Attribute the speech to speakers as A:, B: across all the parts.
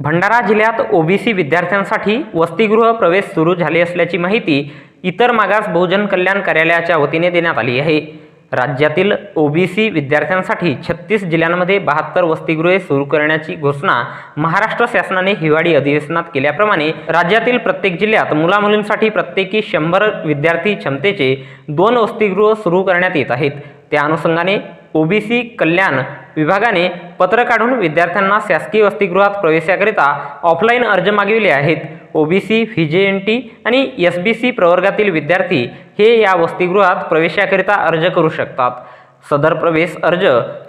A: भंडारा जिल्ह्यात ओबीसी विद्यार्थ्यांसाठी वसतिगृह प्रवेश सुरू झाले असल्याची माहिती इतर मागास बहुजन कल्याण कार्यालयाच्या वतीने देण्यात आली आहे। राज्यातील ओबीसी विद्यार्थ्यांसाठी 36 जिल्ह्यांमध्ये 72 वसतिगृहे सुरू करण्याची घोषणा महाराष्ट्र शासनाने हिवाळी अधिवेशनात केल्याप्रमाणे राज्यातील प्रत्येक जिल्ह्यात मुलामुलींसाठी प्रत्येकी 100 विद्यार्थी क्षमतेचे 2 वसतिगृह सुरू करण्यात येत आहेत। त्या अनुषंगाने ओबीसी कल्याण विभागाने पत्र काढून विद्यार्थ्यांना शासकीय वसतिगृहात प्रवेशाकरिता ऑफलाईन अर्ज मागविले आहेत। ओबीसी, व्हीजेएनटी आणि एसबीसी प्रवर्गातील विद्यार्थी हे या वसतिगृहात प्रवेशाकरिता अर्ज करू शकतात। सदर प्रवेश अर्ज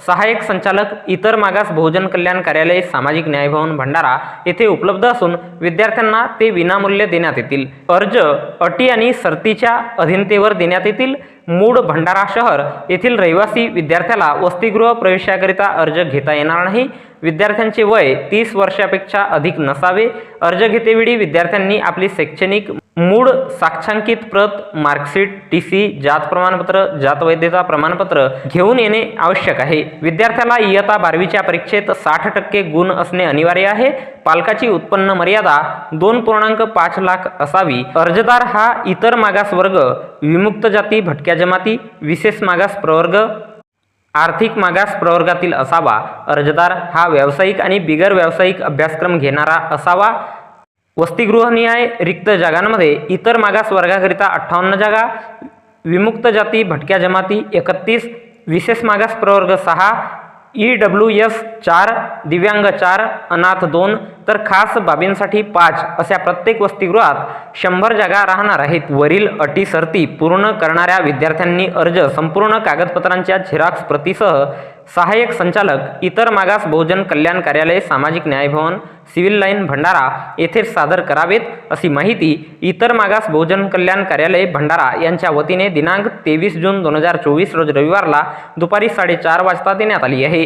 A: सहाय्यक संचालक इतर मागास बहुजन कल्याण कार्यालय सामाजिक न्याय भवन भंडारा येथे उपलब्ध असून विद्यार्थ्यांना ते विनामूल्य देण्यात येतील। अर्ज अटी आणि शर्तीच्या अधीनतेवर देण्यात येतील। मूळ भंडारा शहर येथील रहिवासी विद्यार्थ्याला वसतिगृह प्रवेशाकरिता अर्ज घेता येणार नाही। विद्यार्थ्यांचे वय 30 वर्षापेक्षा अधिक नसावे। अर्ज घेतेवेळी विद्यार्थ्यांनी आपली शैक्षणिक मूळ साक्षांकित प्रत, मार्कशीट, टीसी, जात प्रमाणपत्र, जात वैधता प्रमाणपत्र घेऊन येणे आवश्यक आहे। विद्यार्थ्याला इयत्ता 12वीच्या परीक्षेत 60% गुण असणे अनिवार्य आहे। पालकाची उत्पन्न मर्यादा 2.5 लाख असावी। अर्जदार हा इतर मागास वर्ग, विमुक्त जाती, भटक्या जमाती, विशेष मागास प्रवर्ग, आर्थिक मागास प्रवर्गातील असावा। अर्जदार हा व्यावसायिक आणि बिगर व्यावसायिक अभ्यासक्रम घेणारा असावा। वसतिगृहनिहाय रिक्त जागांमध्ये इतर मागास वर्गाकरिता 58 जागा, विमुक्त जाती भटक्या जमाती 31, विशेष मागास प्रवर्ग 6, EWS 4, दिव्यांग 4, अनाथ 2 तर खास बाबींसाठी 5 अशा प्रत्येक वसतिगृहात 100 जागा राहणार आहेत। वरील अटी शर्ती पूर्ण करणाऱ्या विद्यार्थ्यांनी अर्ज संपूर्ण कागदपत्रांच्या झेरॉक्स प्रतीसह सहाय्यक संचालक इतर मागास बहुजन कल्याण कार्यालय सामाजिक न्याय भवन सिव्हिल लाईन भंडारा येथे सादर करावेत, अशी माहिती इतर मागास बहुजन कल्याण कार्यालय भंडारा यांच्या वतीने दिनांक 23 जून 2024 रोज रविवारला दुपारी 4:30 वाजता देण्यात आली आहे।